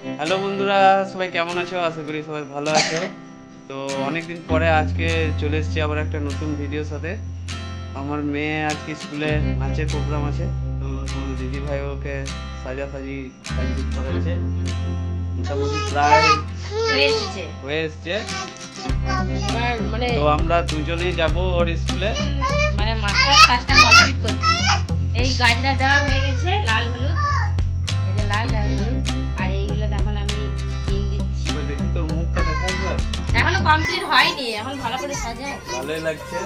Hello বন্ধুরা, সবাই কেমন আছো? আশা করি সবাই ভালো আছো। তো অনেকদিন পরে আজকে চলে এসেছি আবার একটা নতুন ভিডিওর সাথে। আমার মেয়ে আজকে স্কুলে নাচের প্রোগ্রাম আছে, তো দিদি ভাই ওকে সাজাসাজি করেছে। মোটামুটি প্রায় হয়ে এসছে। তো আমরা দুজনেই যাব ওর স্কুলে। মানে মাথার কাজটা কমপ্লিট করছি। এই গাছটা দেওয়া হয়ে গেছে, লাল হলুদ, এই যে লাল আর হলুদ, আর এইগুলো এখন আমি পিন দিচ্ছি। এবার দেখি তোর মুখটা দেখা একবার। এখনো কমপ্লিট হয়নি, এখন ভালো করে সাজাই। ভালোই লাগছে।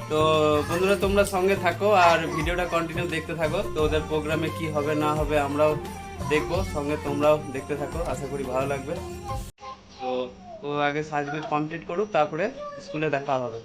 তো বন্ধুরা, তোমরা সঙ্গে থাকো আর ভিডিওটা কন্টিনিউ দেখতে থাকো। তো ওদের প্রোগ্রামে কি হবে না হবে আমরাও দেখবো, সঙ্গে তোমরাও দেখতে থাকো, আশা করি ভালো লাগবে। তো ও আগে সাজগোজ কমপ্লিট করুক, তারপরে স্কুলে দেখা হবে।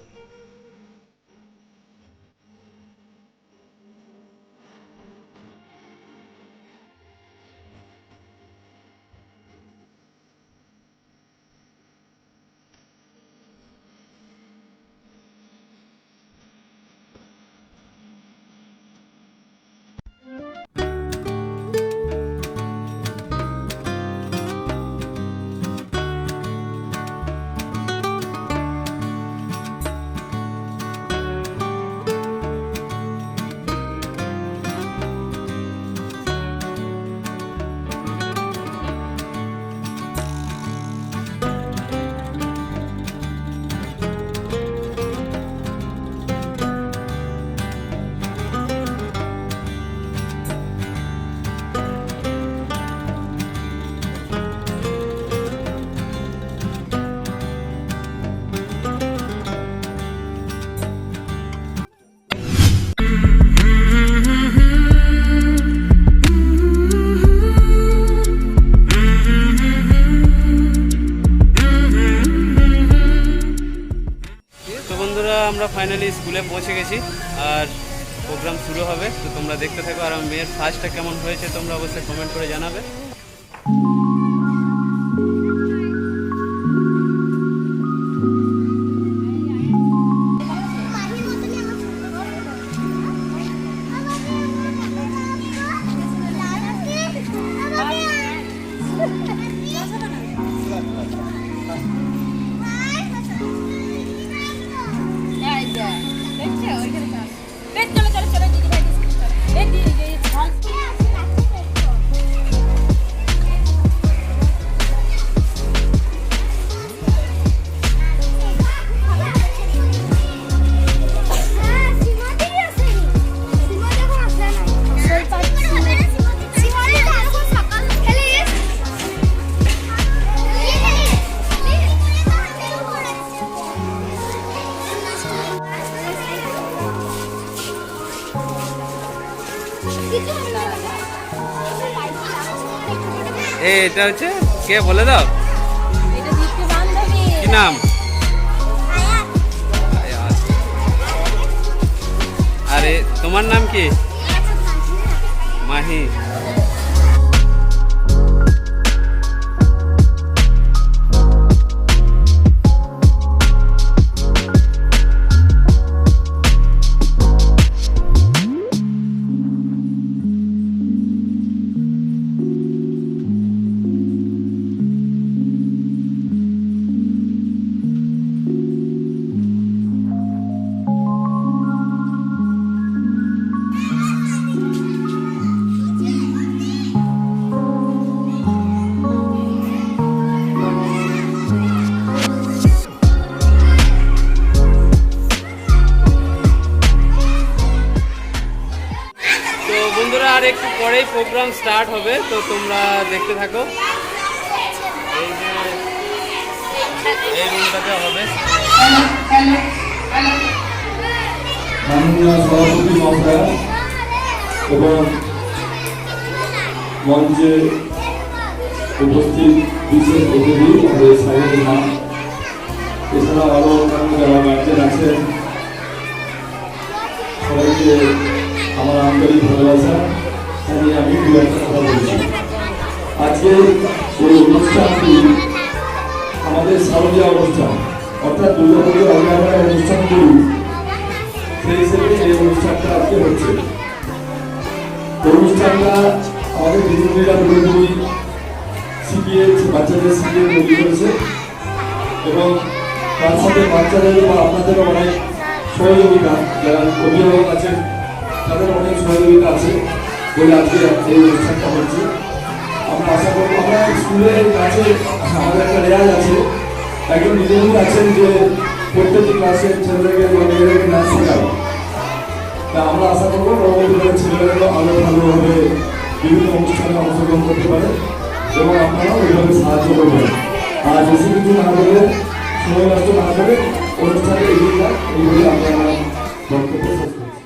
তো বন্ধুরা, আমরা ফাইনালি স্কুলে পৌঁছে গেছি আর প্রোগ্রাম শুরু হবে। তো তোমরা দেখতে থাকো। আর আমার মেয়ের সাজটা কেমন হয়েছে তোমরা অবশ্যই কমেন্ট করে জানাবে। এটা হচ্ছে কে বলে দাও, কি নাম? আরে তোমার নাম কি? মাহি। বন্ধুরা, আর একটু পরেই প্রোগ্রাম স্টার্ট হবে, তো তোমরা দেখতে থাকো। এই যে এই রুমটাতে হবে। মাননীয় সভাপতি মহোদয় এবং মঞ্চে উপস্থিত বিশেষ অতিথি আমাদের সাহেবের নাম, এছাড়া আরও অন্যান্য যারা গার্জেন আছেন, সবাইকে আমার আন্তরিক ভালোবাসা জানিয়ে আমি দু একটা কথা বলছি। আজকে এই অনুষ্ঠানটি আমাদের শারদীয়া অনুষ্ঠান, অর্থাৎ দুর্গাপুজোর আগে আমরা অনুষ্ঠান করি, সেই হিসেবে এই অনুষ্ঠানটা আজকে হচ্ছে। অনুষ্ঠানটা আমাদের দিদিমণিরা পুরোপুরি শিখিয়ে বাচ্চাদের শিখিয়ে তৈরি করেছে এবং তার সাথে বাচ্চাদের বা আপনাদেরও অনেক সহযোগিতা, যারা অভিভাবক আছেন তাদের অনেক সহযোগিতা আছে বলে আজকে এই অনুষ্ঠানটা হচ্ছে। আমরা আশা করবো, আমরা স্কুলের কাছে আমাদের একটা রেয়াজ আছে, একজন নিয়মিত আছেন যে প্রত্যেকটি ক্লাসের ছেলেদেরকে বা মেয়েদেরকে নাচ শেখায়। তা আমরা আশা করবো পরবর্তীকালে ছেলেমেয়েরাও আরও ভালোভাবে বিভিন্ন অনুষ্ঠানে অংশগ্রহণ করতে পারে এবং আপনারাও এইভাবে সাহায্য করবেন। আর বেশি কিছু না করে, সময় নষ্ট না করে অনুষ্ঠানে এগিয়ে যান, এইভাবে আমরা আমার বক্তব্য শেষ করছি।